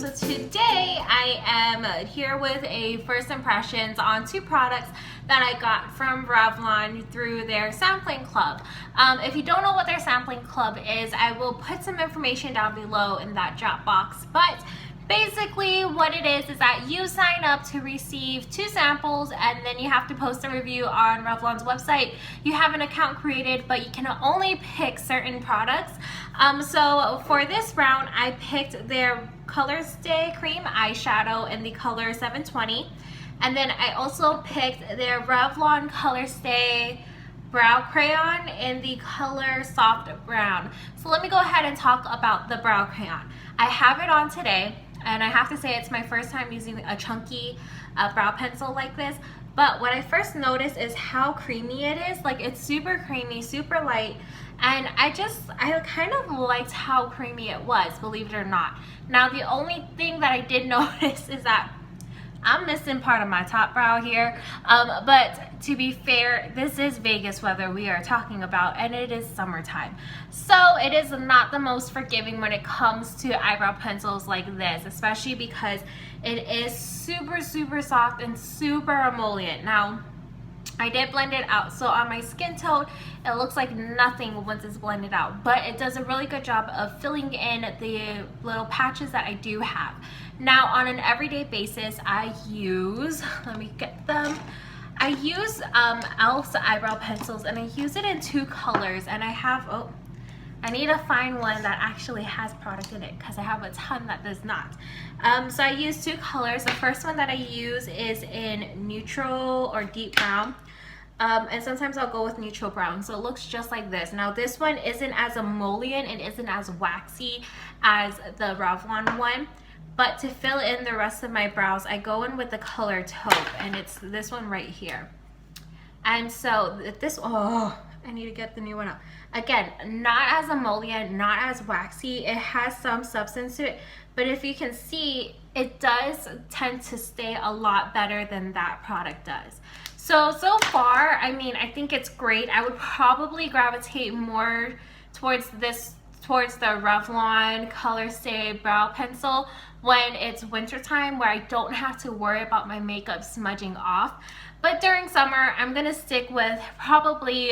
So today I am here with a first impressions on two products that I got from Revlon through their sampling club. If you don't know what their sampling club is, I will put some information down below in that drop box. But basically what it is that you sign up to receive 2 samples and then you have to post a review on Revlon's website. You have an account created, but you can only pick certain products. So for this round, I picked their ColorStay Cream Eyeshadow in the color 720. And then I also picked their Revlon ColorStay Brow Crayon in the color Soft Brown. So let me go ahead and talk about the Brow Crayon. I have it on today, and I have to say it's my first time using a chunky brow pencil like this. But what I first noticed is how creamy it is. Like, it's super creamy, super light, and I kind of liked how creamy it was, believe it or not. Now, the only thing that I did notice is that I'm missing part of my top brow here, but to be fair, this is Vegas weather we are talking about, and it is summertime, so it is not the most forgiving when it comes to eyebrow pencils like this, especially because it is super soft and super emollient. Now, I did blend it out, so on my skin tone it looks like nothing once it's blended out, but it does a really good job of filling in the little patches that I do have. Now, on an everyday basis, I use, let me get them, I use e.l.f.'s eyebrow pencils, and I use it in 2 colors, and I have, oh, I need to find one that actually has product in it because I have a ton that does not. So I use 2 colors. The first one that I use is in neutral or deep brown. And sometimes I'll go with neutral brown, so it looks just like this. Now, this one isn't as emollient and isn't as waxy as the Revlon one, but to fill in the rest of my brows, I go in with the color taupe, and it's this one right here. And so this, oh, I need to get the new one out. Again, not as emollient, not as waxy. It has some substance to it, but if you can see, it does tend to stay a lot better than that product does. So far, I mean, I think it's great. I would probably gravitate more towards the Revlon ColorStay brow pencil when it's wintertime, where I don't have to worry about my makeup smudging off. But during summer, I'm gonna stick with probably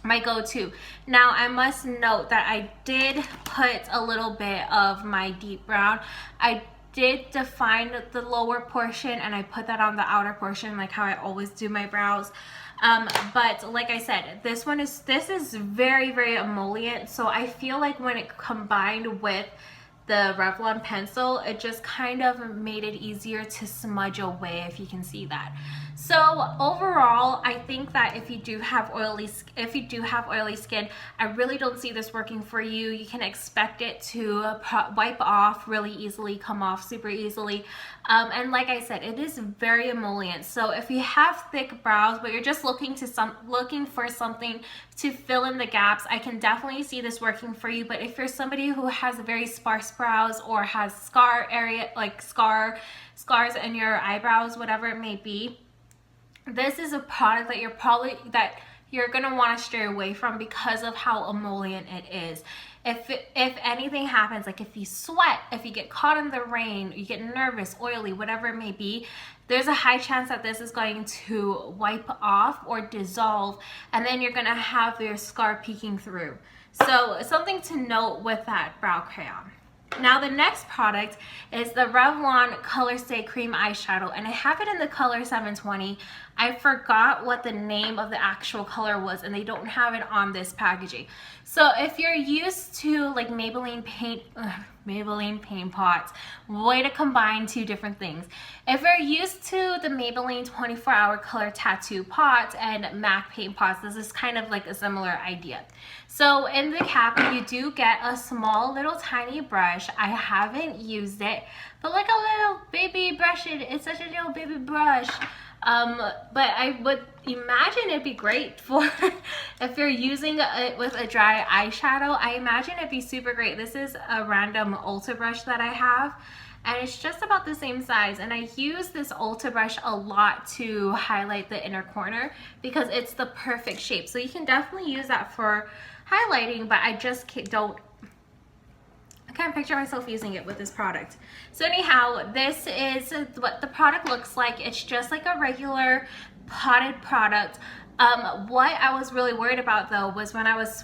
my go-to. Now, I must note that I did put a little bit of my deep brown. I did define the lower portion, and I put that on the outer portion, like how I always do my brows. But like I said, this is very emollient, so I feel like when it combined with the Revlon pencil, it just kind of made it easier to smudge away, if you can see that. So overall, I think that if you do have oily skin, I really don't see this working for you. You can expect it to wipe off really easily, come off super easily. And like I said, it is very emollient. So if you have thick brows, but you're just looking for something to fill in the gaps, I can definitely see this working for you. But if you're somebody who has very sparse brows or has scar area, like scars in your eyebrows, whatever it may be, this is a product that you're gonna want to stray away from because of how emollient it is. If anything happens, like if you sweat, if you get caught in the rain, you get nervous, oily, whatever it may be, there's a high chance that this is going to wipe off or dissolve, and then you're gonna have your scar peeking through. So something to note with that brow crayon. Now, the next product is the Revlon ColorStay Cream Eyeshadow, and I have it in the color 720. I forgot what the name of the actual color was, and they don't have it on this packaging. So if you're used to like Maybelline paint pots, way to combine 2 different things. If you're used to the Maybelline 24-hour color tattoo pot and MAC paint pots, this is kind of like a similar idea. So in the cap, you do get a small little tiny brush. I haven't used it, but like a little baby brush, it's such a little baby brush. But I would imagine it'd be great for if you're using it with a dry eyeshadow. I imagine it'd be super great. This is a random Ulta brush that I have, and it's just about the same size, and I use this Ulta brush a lot to highlight the inner corner because it's the perfect shape. So you can definitely use that for highlighting, but I just don't I can't picture myself using it with this product. So anyhow, this is what the product looks like. It's just like a regular potted product. What I was really worried about though was when I was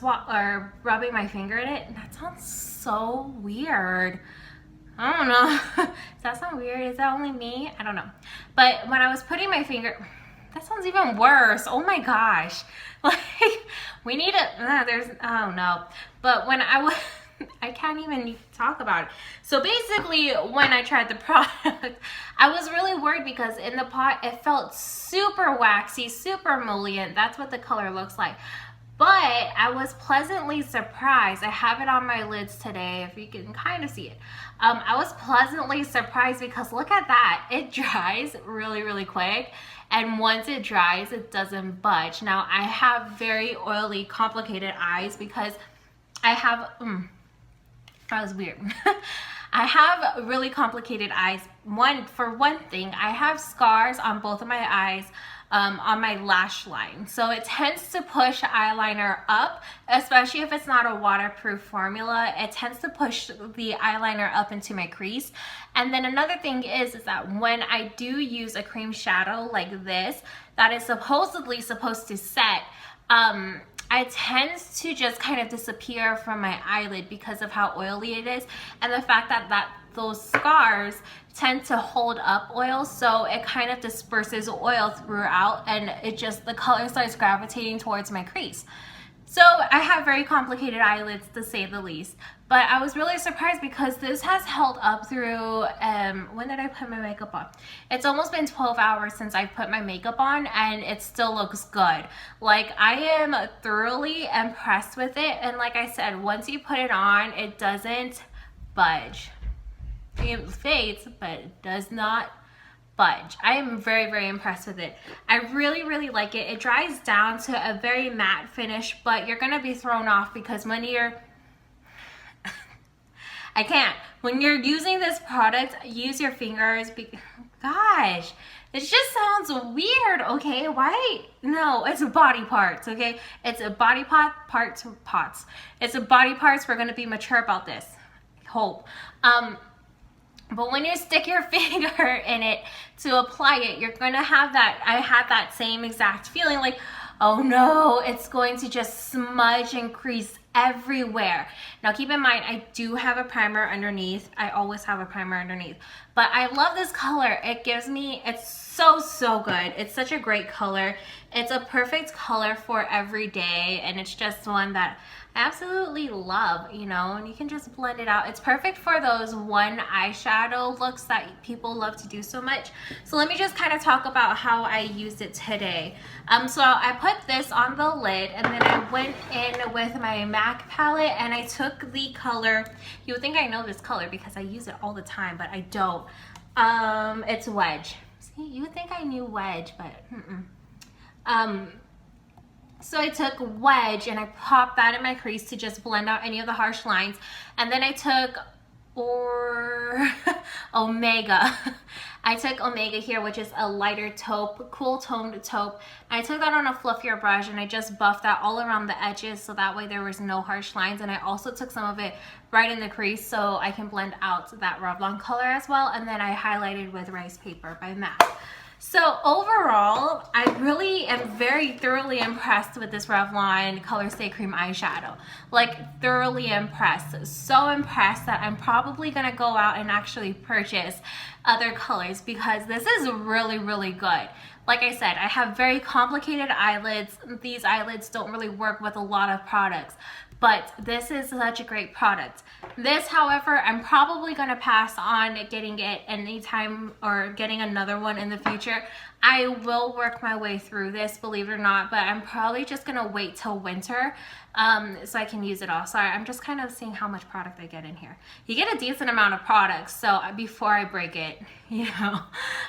rubbing my finger in it. That sounds so weird. I don't know. Does that sound weird? Is that only me? I don't know. But when I was putting my finger, that sounds even worse. Oh my gosh. Like, we need it. Oh no. But when I was, I can't even talk about it. So basically, when I tried the product, I was really worried because in the pot, it felt super waxy, super emollient. That's what the color looks like. But I was pleasantly surprised. I have it on my lids today, if you can kind of see it. I was pleasantly surprised because look at that. It dries really, really quick. And once it dries, it doesn't budge. Now, I have very oily, complicated eyes because I have, that was weird. I have really complicated eyes. For one thing, I have scars on both of my eyes on my lash line. So it tends to push eyeliner up, especially if it's not a waterproof formula. It tends to push the eyeliner up into my crease. And then another thing is that when I do use a cream shadow like this, that is supposedly supposed to set, it tends to just kind of disappear from my eyelid because of how oily it is and the fact that those scars tend to hold up oil, so it kind of disperses oil throughout and the color starts gravitating towards my crease. So I have very complicated eyelids, to say the least. But I was really surprised because this has held up through, when did I put my makeup on? It's almost been 12 hours since I put my makeup on and it still looks good. Like, I am thoroughly impressed with it. And like I said, once you put it on, it doesn't budge. It fades, but it does not budge. I am very, very impressed with it. I really, really like it. It dries down to a very matte finish, but you're gonna be thrown off because when you're I can't. When you're using this product, use your fingers. Gosh, it just sounds weird, okay? Why? No, it's body parts, okay? It's a body parts. It's a body parts. We're gonna be mature about this. Hope. But when you stick your finger in it to apply it, you're gonna have that, I had that same exact feeling like, oh no, it's going to just smudge and crease everywhere. Now keep in mind, I do have a primer underneath. I always have a primer underneath. But I love this color. It gives me, it's so good. It's such a great color. It's a perfect color for every day, and it's just one that I absolutely love, you know, and you can just blend it out. It's perfect for those one eyeshadow looks that people love to do so much. So let me just kind of talk about how I used it today. So I put this on the lid, and then I went in with my MAC palette and I took the color, you would think I know this color because I use it all the time, but I don't. It's Wedge. See, you would think I knew Wedge, but so I took Wedge and I popped that in my crease to just blend out any of the harsh lines. And then I took Omega. I took Omega here, which is a lighter taupe, cool toned taupe. I took that on a fluffier brush and I just buffed that all around the edges so that way there was no harsh lines. And I also took some of it right in the crease so I can blend out that Revlon color as well. And then I highlighted with Rice Paper by MAC. So overall, I really am very thoroughly impressed with this Revlon ColorStay Cream eyeshadow. Like, thoroughly impressed. So impressed that I'm probably going to go out and actually purchase other colors because this is really, really good. Like I said, I have very complicated eyelids. These eyelids don't really work with a lot of products, but this is such a great product. This, however, I'm probably going to pass on getting it anytime or getting another one in the future. I will work my way through this, believe it or not, but I'm probably just going to wait till winter so I can use it all. Sorry, I'm just kind of seeing how much product I get in here. You get a decent amount of products, so before I break it, you know,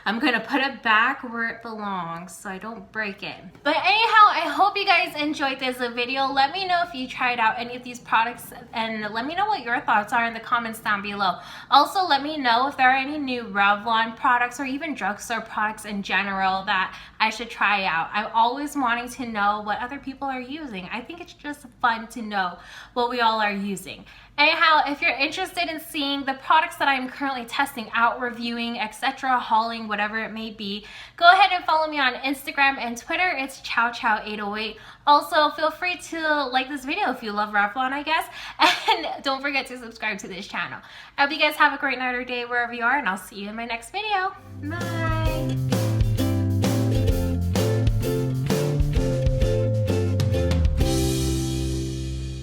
I'm going to put it back where it belongs so I don't break it. But anyhow, I hope you guys enjoyed this video. Let me know if you tried out any of these products and let me know what your thoughts are in the comments down below. Also, let me know if there are any new Revlon products or even drugstore products in general that I should try out. I'm always wanting to know what other people are using. I think it's just fun to know what we all are using. Anyhow, if you're interested in seeing the products that I'm currently testing out, reviewing, etc., hauling, whatever it may be, go ahead and follow me on Instagram and Twitter. It's chowchow808. Also, feel free to like this video if you love Revlon, I guess. And don't forget to subscribe to this channel. I hope you guys have a great night or day wherever you are, and I'll see you in my next video. Bye!